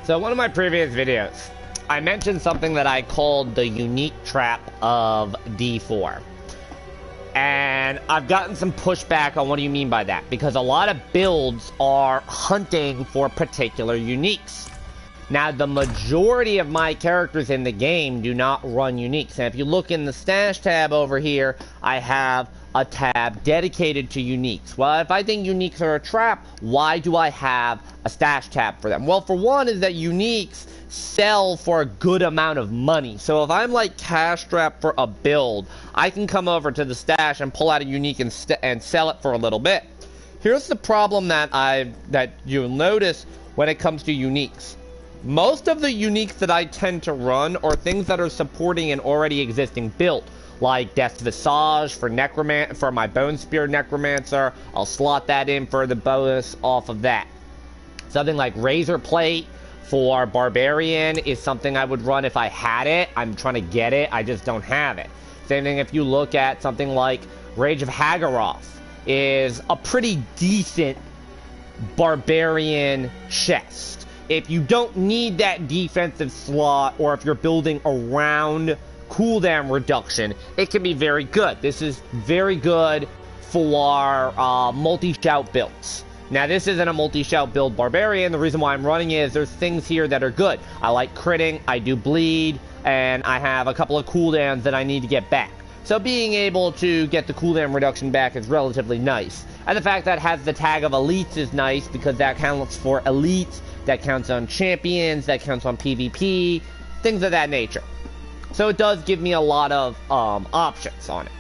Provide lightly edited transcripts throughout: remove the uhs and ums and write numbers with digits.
So one of my previous videos, I mentioned something that I called the unique trap of D4. And I've gotten some pushback on what do you mean by that, because a lot of builds are hunting for particular uniques. Now, the majority of my characters in the game do not run uniques. And if you look in the stash tab over here, I have a tab dedicated to uniques. Well, if I think uniques are a trap, why do I have a stash tab for them? Well, for one is that uniques sell for a good amount of money. So if I'm like cash strapped for a build, I can come over to the stash and pull out a unique and sell it for a little bit. Here's the problem that you'll notice when it comes to uniques. Most of the uniques that I tend to run are things that are supporting an already existing build, like Death's Visage for my Bone Spear Necromancer. I'll slot that in for the bonus off of that. Something like Razor Plate for Barbarian is something I would run if I had it. I'm trying to get it, I just don't have it. Same thing if you look at something like Rage of Hagaroth is a pretty decent Barbarian chest. If you don't need that defensive slot, or if you're building around cooldown reduction, it can be very good. This is very good for multi-shout builds. Now, this isn't a multi-shout build Barbarian. The reason why I'm running it is there's things here that are good. I like critting, I do bleed, and I have a couple of cooldowns that I need to get back. So being able to get the cooldown reduction back is relatively nice. And the fact that it has the tag of elites is nice, because that counts for elites, that counts on champions, that counts on PvP, things of that nature. So it does give me a lot of options on it.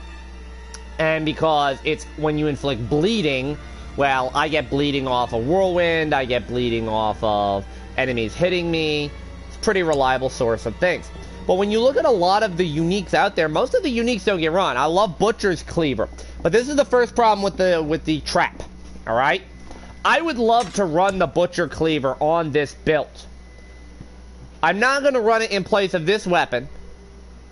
And because it's when you inflict bleeding, well, I get bleeding off of Whirlwind, I get bleeding off of enemies hitting me. It's a pretty reliable source of things. But when you look at a lot of the uniques out there, most of the uniques don't get run. I love Butcher's Cleaver, but this is the first problem with the trap, alright? I would love to run the Butcher Cleaver on this build. I'm not going to run it in place of this weapon,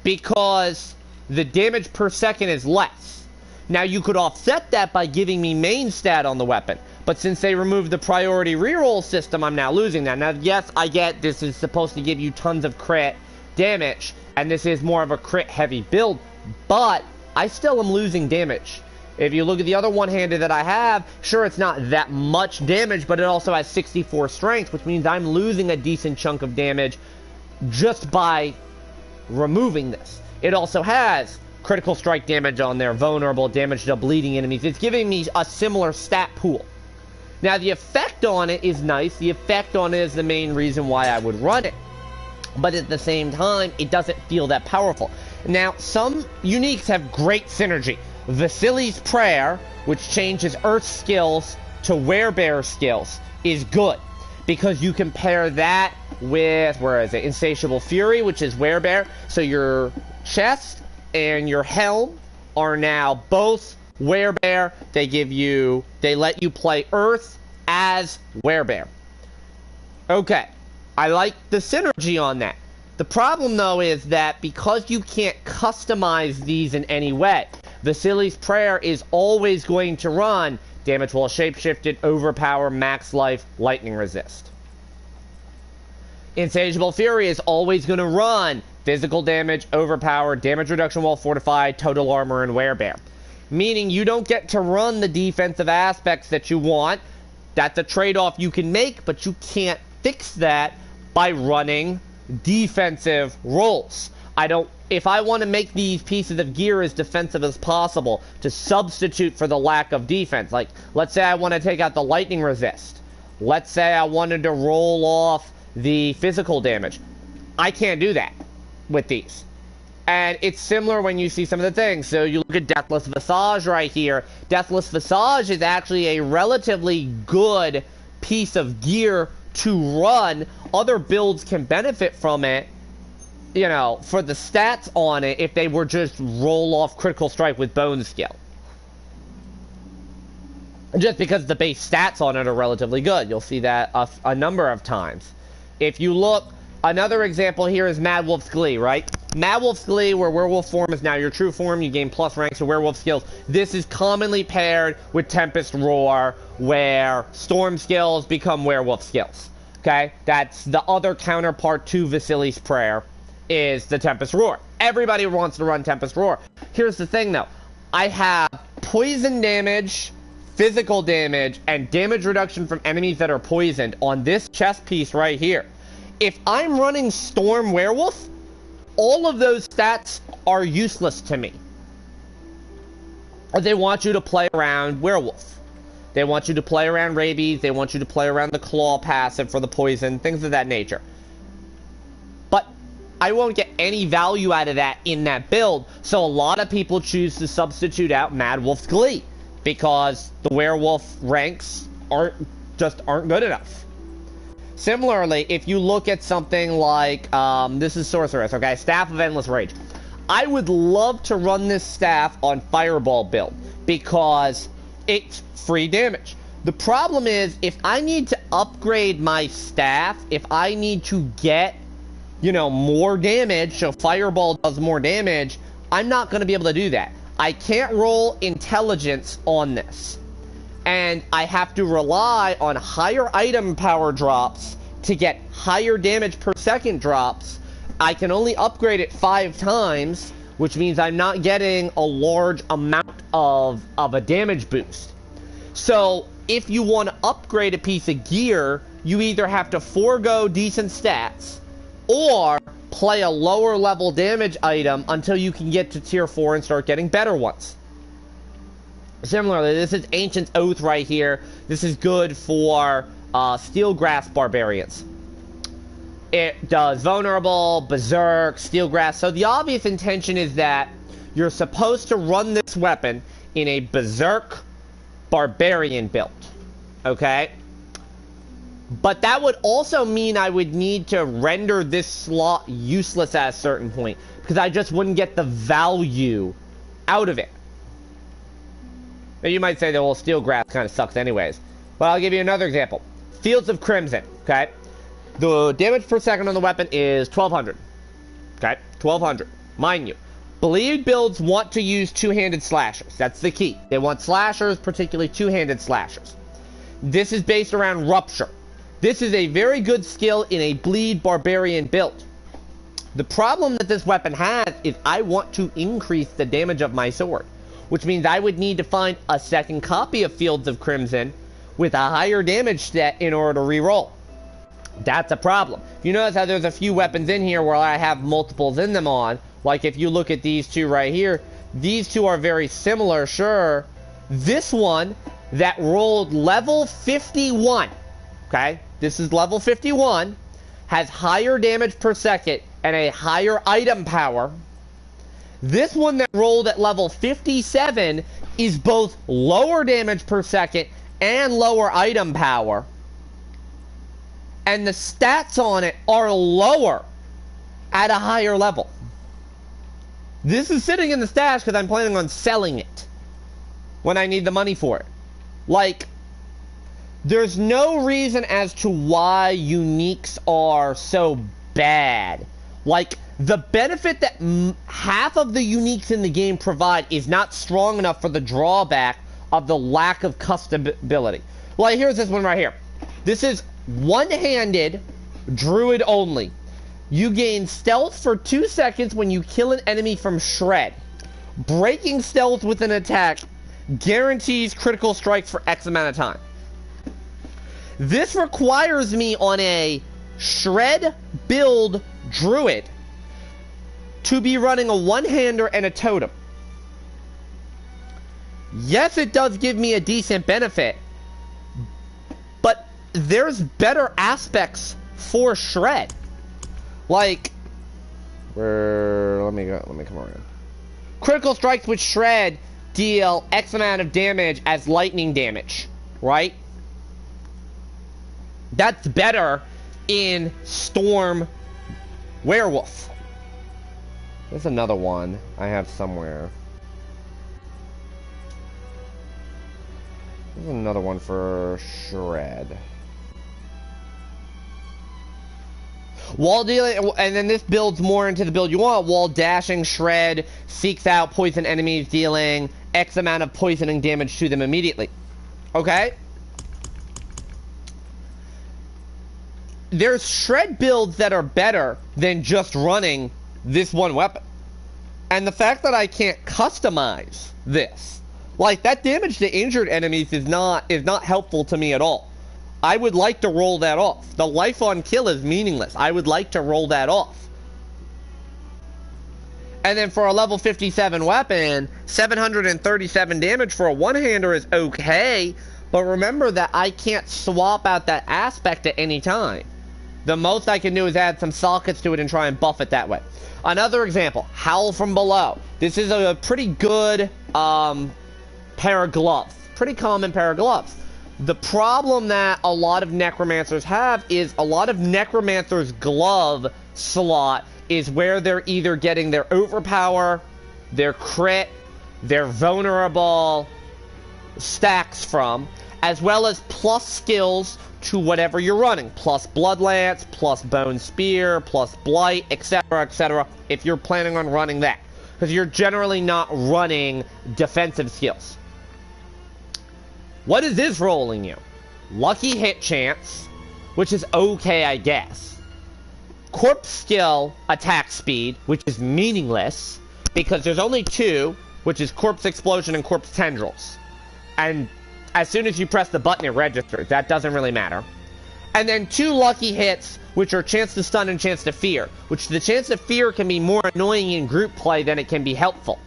because the damage per second is less. Now, you could offset that by giving me main stat on the weapon, but since they removed the priority reroll system, I'm now losing that. Now, yes, I get this is supposed to give you tons of crit damage, and this is more of a crit heavy build, but I still am losing damage. If you look at the other one-handed that I have, sure, it's not that much damage, but it also has 64 strength, which means I'm losing a decent chunk of damage just by removing this. It also has critical strike damage on there, vulnerable damage to bleeding enemies. It's giving me a similar stat pool. Now, the effect on it is nice. The effect on it is the main reason why I would run it. But at the same time, it doesn't feel that powerful. Now, some uniques have great synergy. Vasili's Prayer, which changes Earth skills to Werebear skills, is good, because you can pair that with, where is it, Insatiable Fury, which is Werebear. So your chest and your helm are now both Werebear. They let you play Earth as Werebear. Okay, I like the synergy on that. The problem, though, is that because you can't customize these in any way, Vasili's Prayer is always going to run damage while shapeshifted, overpower, max life, lightning resist. Insatiable Fury is always going to run physical damage, overpower, damage reduction while fortified, total armor, and Werebear. Meaning you don't get to run the defensive aspects that you want. That's a trade-off you can make, but you can't fix that by running defensive rolls. If I want to make these pieces of gear as defensive as possible to substitute for the lack of defense, like, let's say I want to take out the lightning resist. Let's say I wanted to roll off the physical damage. I can't do that with these. And it's similar when you see some of the things. So you look at Deathless Visage right here. Deathless Visage is actually a relatively good piece of gear to run. Other builds can benefit from it, you know, for the stats on it, if they were just roll off critical strike with bone skill. Just because the base stats on it are relatively good. You'll see that a number of times. If you look, another example here is Mad Wolf's Glee, right? Mad Wolf's Glee, where Werewolf form is now your true form, you gain plus ranks to Werewolf skills. This is commonly paired with Tempest Roar, where Storm skills become Werewolf skills. Okay? That's the other counterpart to Vasili's Prayer, is the Tempest Roar. Everybody wants to run Tempest Roar. Here's the thing, though. I have poison damage, physical damage, and damage reduction from enemies that are poisoned on this chest piece right here. If I'm running Storm Werewolf, all of those stats are useless to me. They want you to play around Werewolf. They want you to play around Rabies. They want you to play around the Claw passive for the poison, things of that nature. But I won't get any value out of that in that build, so a lot of people choose to substitute out Mad Wolf's Glee, because the Werewolf ranks aren't good enough. Similarly, if you look at something like, this is Sorceress, okay? Staff of Endless Rage. I would love to run this staff on Fireball build, because it's free damage. The problem is, if I need to upgrade my staff, if I need to get, you know, more damage, so Fireball does more damage, I'm not going to be able to do that. I can't roll intelligence on this. And I have to rely on higher item power drops to get higher damage per second drops. I can only upgrade it 5 times, which means I'm not getting a large amount of a damage boost. So, if you want to upgrade a piece of gear, you either have to forego decent stats, or play a lower level damage item until you can get to tier 4 and start getting better ones. Similarly, this is Ancient Oath right here. This is good for Steelgrass Barbarians. It does Vulnerable, Berserk, Steelgrass. So the obvious intention is that you're supposed to run this weapon in a Berserk Barbarian build. Okay? But that would also mean I would need to render this slot useless at a certain point, because I just wouldn't get the value out of it. Now you might say that, well, Steelgrass kind of sucks anyways. But I'll give you another example. Fields of Crimson, okay? The damage per second on the weapon is 1200. Okay? 1200. Mind you, Bleed builds want to use two-handed slashers. That's the key. They want slashers, particularly two-handed slashers. This is based around Rupture. This is a very good skill in a Bleed Barbarian build. The problem that this weapon has is I want to increase the damage of my sword, which means I would need to find a second copy of Fields of Crimson with a higher damage stat in order to reroll. That's a problem. You notice how there's a few weapons in here where I have multiples in them on. Like if you look at these two right here, these two are very similar, sure. This one that rolled level 51, okay? This is level 51, has higher damage per second and a higher item power. This one that rolled at level 57 is both lower damage per second and lower item power. And the stats on it are lower at a higher level. This is sitting in the stash because I'm planning on selling it when I need the money for it. Like, there's no reason as to why uniques are so bad. Like, the benefit that half of the uniques in the game provide is not strong enough for the drawback of the lack of customability. Like, here's this one right here. This is one-handed, druid only. You gain stealth for 2 seconds when you kill an enemy from shred. Breaking stealth with an attack guarantees critical strike for X amount of time. This requires me on a shred build druid to be running a one-hander and a totem. Yes, it does give me a decent benefit, but there's better aspects for shred. Like, let me come around. Critical strikes with shred deal X amount of damage as lightning damage, right? That's better in Storm Werewolf. There's another one I have somewhere. There's another one for shred. Wall dealing, and then this builds more into the build you want. Wall dashing, shred, seeks out poison enemies, dealing X amount of poisoning damage to them immediately. Okay? there's shred builds that are better than just running this one weapon. And the fact that I can't customize this, like, that damage to injured enemies is not helpful to me at all. I would like to roll that off. The life on kill is meaningless. I would like to roll that off. And then for a level 57 weapon, 737 damage for a one-hander is okay, but remember that I can't swap out that aspect at any time. The most I can do is add some sockets to it and try and buff it that way. Another example, Howl from Below. This is a pretty good pair of gloves. Pretty common pair of gloves. The problem that a lot of Necromancers have is a lot of Necromancers' glove slot is where they're either getting their overpower, their crit, their vulnerable stacks from, as well as plus skills to whatever you're running. Plus Blood Lance, plus Bone Spear, plus Blight, etc., if you're planning on running that. Because you're generally not running defensive skills. What is this rolling you? Lucky hit chance, which is okay, I guess. Corpse skill attack speed, which is meaningless, because there's only two, which is Corpse Explosion and Corpse Tendrils. And as soon as you press the button, it registers. That doesn't really matter. And then 2 lucky hits, which are Chance to Stun and Chance to Fear, which the Chance to Fear can be more annoying in group play than it can be helpful.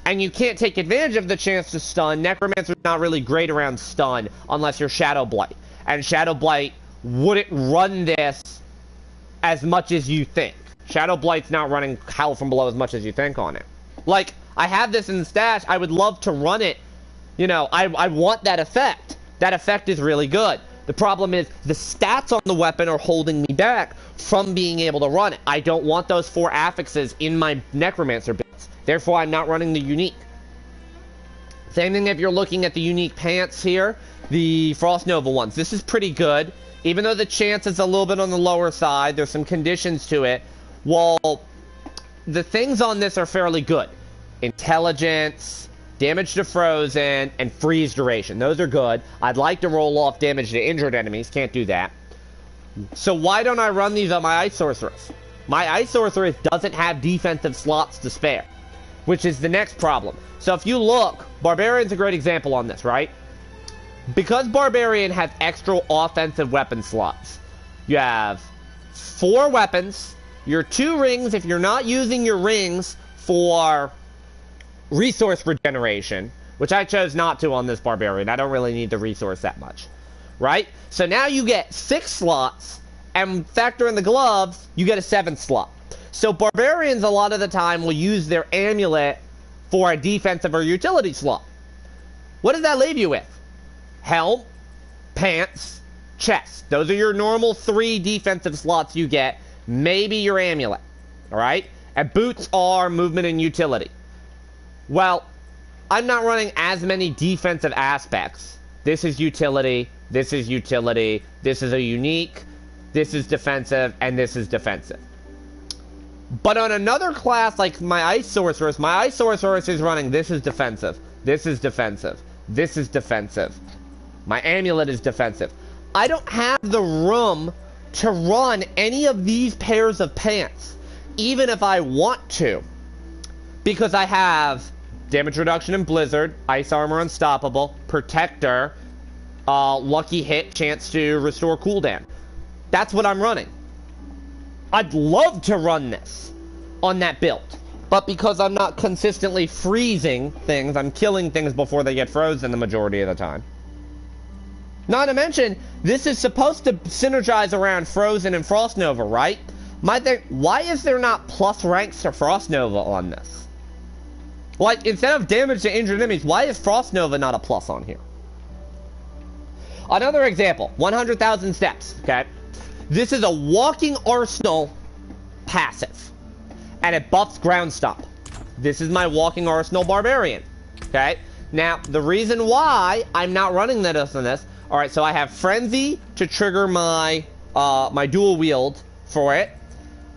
And you can't take advantage of the Chance to Stun. Necromancer's not really great around stun unless you're Shadow Blight. And Shadow Blight wouldn't run this as much as you think. Shadow Blight's not running Howl from Below as much as you think on it. Like, I have this in the stash. I would love to run it. You know, I want that effect. That effect is really good. The problem is the stats on the weapon are holding me back from being able to run it. I don't want those 4 affixes in my Necromancer builds. Therefore, I'm not running the unique. Same thing if you're looking at the unique pants here. The Frost Nova ones. This is pretty good. Even though the chance is a little bit on the lower side, there's some conditions to it. Well, the things on this are fairly good. Intelligence, damage to frozen, and freeze duration. Those are good. I'd like to roll off damage to injured enemies. Can't do that. So why don't I run these on my Ice Sorceress? My Ice Sorceress doesn't have defensive slots to spare, which is the next problem. So if you look, Barbarian's a great example on this, right? Because Barbarian has extra offensive weapon slots, you have 4 weapons, your 2 rings if you're not using your rings for resource regeneration, which I chose not to on this Barbarian. I don't really need the resource that much, right? So now you get 6 slots, and factor in the gloves, you get a 7th slot. So Barbarians a lot of the time will use their amulet for a defensive or utility slot. What does that leave you with? Helm, pants, chest. Those are your normal 3 defensive slots you get. Maybe your amulet, alright? And boots are movement and utility. Well, I'm not running as many defensive aspects. This is utility, this is utility, this is a unique, this is defensive, and this is defensive. But on another class like my Ice Sorceress is running this is defensive, this is defensive, this is defensive. My amulet is defensive. I don't have the room to run any of these pairs of pants, even if I want to. Because I have damage reduction in Blizzard, Ice Armor Unstoppable, Protector, Lucky Hit, chance to restore cooldown. That's what I'm running. I'd love to run this on that build. But because I'm not consistently freezing things, I'm killing things before they get frozen the majority of the time. Not to mention, this is supposed to synergize around Frozen and Frost Nova, right? Why is there not plus ranks to Frost Nova on this? Like, instead of damage to injured enemies, why is Frost Nova not a plus on here? Another example, 100,000 steps, okay? This is a walking arsenal passive, and it buffs ground stomp. This is my walking arsenal barbarian, okay? Now, the reason why I'm not running this on this, alright, so I have Frenzy to trigger my, my dual wield for it.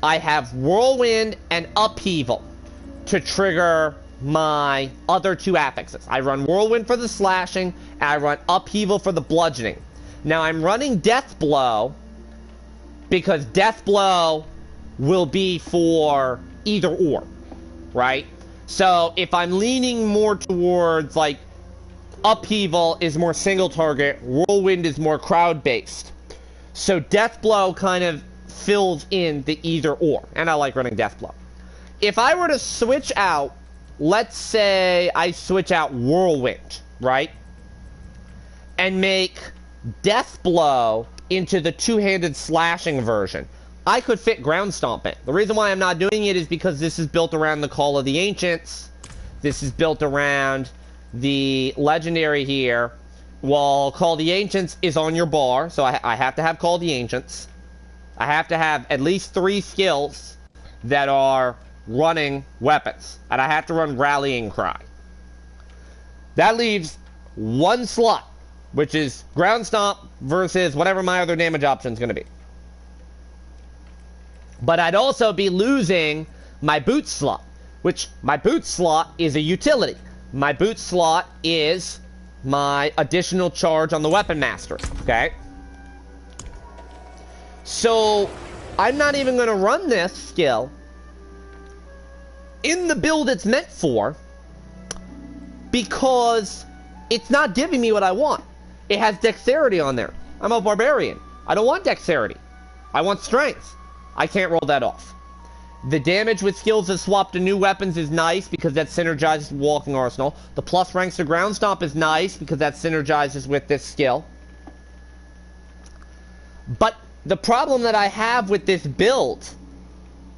I have Whirlwind and Upheaval to trigger my other 2 affixes. I run Whirlwind for the slashing, and I run Upheaval for the bludgeoning. Now, I'm running Death Blow because Death Blow will be for either or, right? So if I'm leaning more towards, like, Upheaval is more single target, Whirlwind is more crowd-based. So Death Blow kind of fills in the either or, and I like running Death Blow. If I were to switch out, let's say I switch out Whirlwind, right? And make Death Blow into the two-handed slashing version, I could fit Ground Stomp it. The reason why I'm not doing it is because this is built around the Call of the Ancients. This is built around the legendary here. While Call of the Ancients is on your bar, so I have to have Call of the Ancients. I have to have at least 3 skills that are running weapons. And I have to run Rallying Cry. That leaves 1 slot, which is Ground Stomp versus whatever my other damage option is going to be. But I'd also be losing my boot slot, which my boot slot is a utility. My boot slot is my additional charge on the Weapon Master, okay? So, I'm not even going to run this skill in the build it's meant for because it's not giving me what I want. It has Dexterity on there. I'm a Barbarian. I don't want Dexterity. I want Strength. I can't roll that off. The damage with skills that swap to new weapons is nice because that synergizes with Walking Arsenal. The plus ranks to Ground Stomp is nice because that synergizes with this skill. But the problem that I have with this build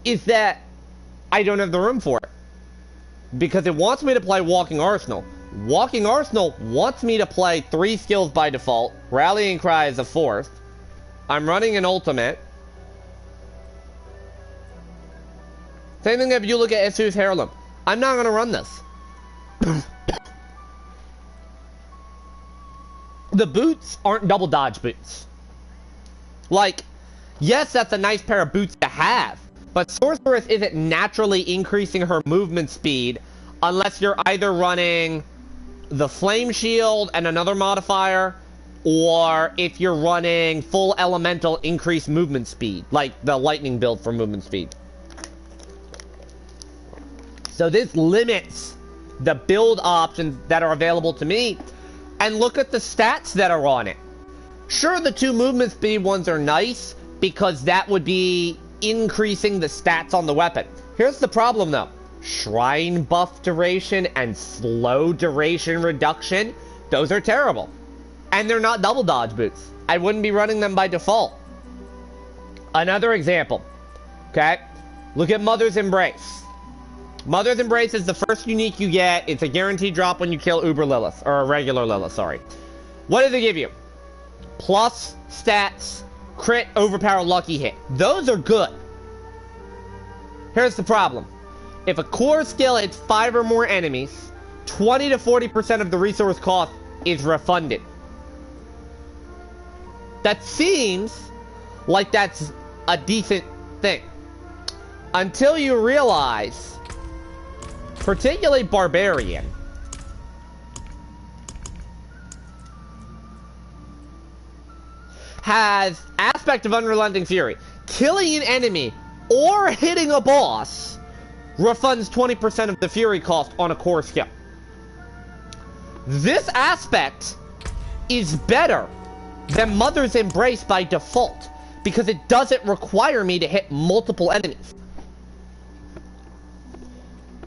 is that I don't have the room for it. Because it wants me to play Walking Arsenal. Walking Arsenal wants me to play 3 skills by default. Rallying Cry is a 4th. I'm running an ultimate. Same thing if you look at Essu's Heirloom. I'm not going to run this. The boots aren't double dodge boots. Like, yes, that's a nice pair of boots to have, but Sorceress isn't naturally increasing her movement speed unless you're either running the Flame Shield and another modifier, or if you're running full Elemental increased movement speed, like the Lightning build for movement speed. So this limits the build options that are available to me. And look at the stats that are on it. Sure, the 2 movement speed ones are nice, because that would be increasing the stats on the weapon. Here's the problem, though. Shrine buff duration and slow duration reduction, those are terrible. And they're not double dodge boots. I wouldn't be running them by default. Another example. Okay? Look at Mother's Embrace. Mother's Embrace is the first unique you get. It's a guaranteed drop when you kill Uber Lilith. Or a regular Lilith, sorry. What does it give you? Plus stats, crit, overpower, lucky hit. Those are good. Here's the problem. If a core skill hits 5 or more enemies, 20 to 40% of the resource cost is refunded. That seems like that's a decent thing. Until you realize, particularly Barbarian, has Aspect of Unrelenting Fury. Killing an enemy or hitting a boss refunds 20% of the Fury cost on a core skill. This aspect is better than Mother's Embrace by default, because it doesn't require me to hit multiple enemies.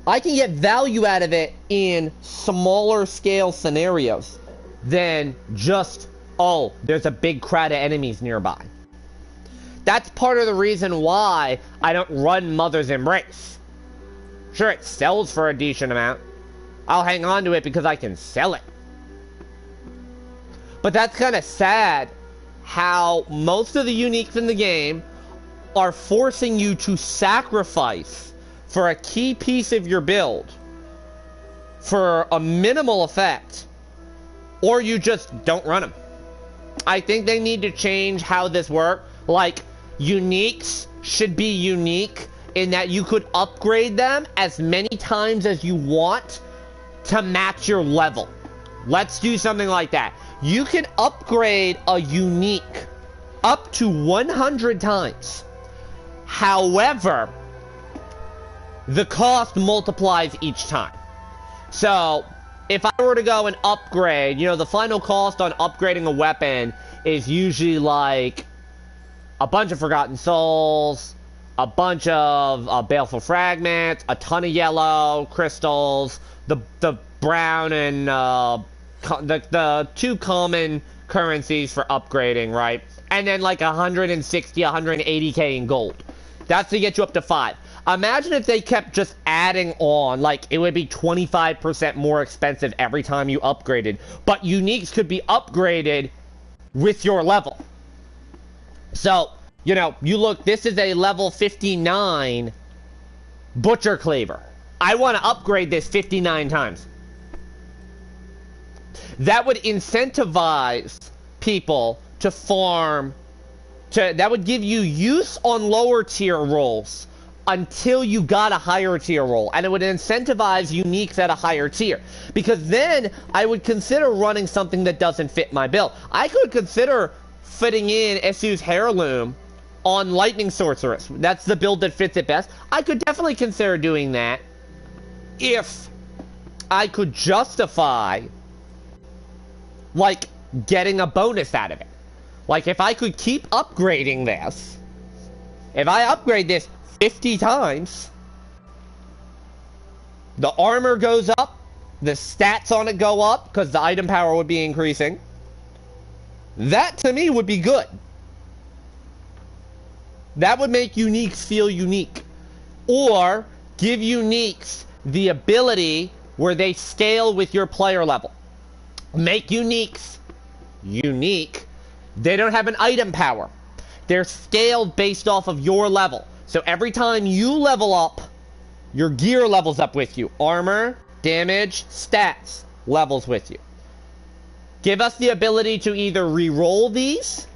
I can get value out of it in smaller scale scenarios than just, oh, there's a big crowd of enemies nearby. That's part of the reason why I don't run Mother's Embrace. Sure, it sells for a decent amount. I'll hang on to it because I can sell it. But that's kind of sad how most of the uniques in the game are forcing you to sacrifice for a key piece of your build for a minimal effect, or you just don't run them. I think they need to change how this works. Like, uniques should be unique in that you could upgrade them as many times as you want to match your level. Let's do something like that. You can upgrade a unique up to 100 times. However, the cost multiplies each time. So, if I were to go and upgrade, you know, the final cost on upgrading a weapon is usually like a bunch of Forgotten Souls, a bunch of Baleful Fragments, a ton of yellow crystals, the brown and the two common currencies for upgrading, right? And then like 160, 180k in gold. That's to get you up to 5. Imagine if they kept just adding on, like, it would be 25% more expensive every time you upgraded. But uniques could be upgraded with your level. So, you know, you look, this is a level 59 Butcher Cleaver. I want to upgrade this 59 times. That would incentivize people to farm, that would give you use on lower tier rolls until you got a higher tier roll, and it would incentivize uniques at a higher tier, because then I would consider running something that doesn't fit my build. I could consider fitting in Esu's Heirloom on Lightning Sorceress. That's the build that fits it best. I could definitely consider doing that if I could justify, like, getting a bonus out of it. Like, if I could keep upgrading this, if I upgrade this 50 times, the armor goes up, the stats on it go up, because the item power would be increasing. That, to me, would be good. That would make uniques feel unique. Or, give uniques the ability where they scale with your player level. Make uniques unique. They don't have an item power. They're scaled based off of your level. So every time you level up, your gear levels up with you. Armor, damage, stats levels with you. Give us the ability to either re-roll these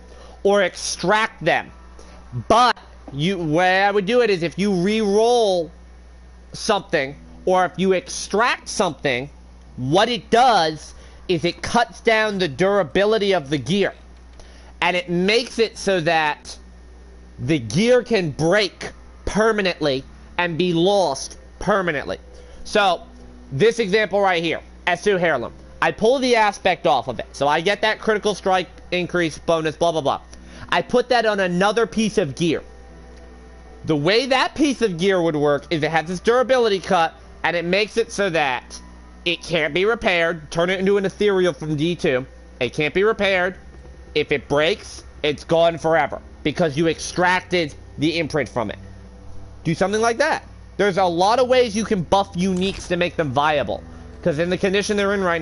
or extract them. But way I would do it is if you re-roll something or if you extract something, what it does is it cuts down the durability of the gear. And it makes it so that the gear can break permanently and be lost permanently. So, this example right here, Esu Heirloom. I pull the aspect off of it. So I get that critical strike increase bonus, blah, blah, blah. I put that on another piece of gear. The way that piece of gear would work is it has this durability cut, and it makes it so that it can't be repaired. Turn it into an ethereal from D2. It can't be repaired. If it breaks, it's gone forever because you extracted the imprint from it. Do something like that. There's a lot of ways you can buff uniques to make them viable, because in the condition they're in right now,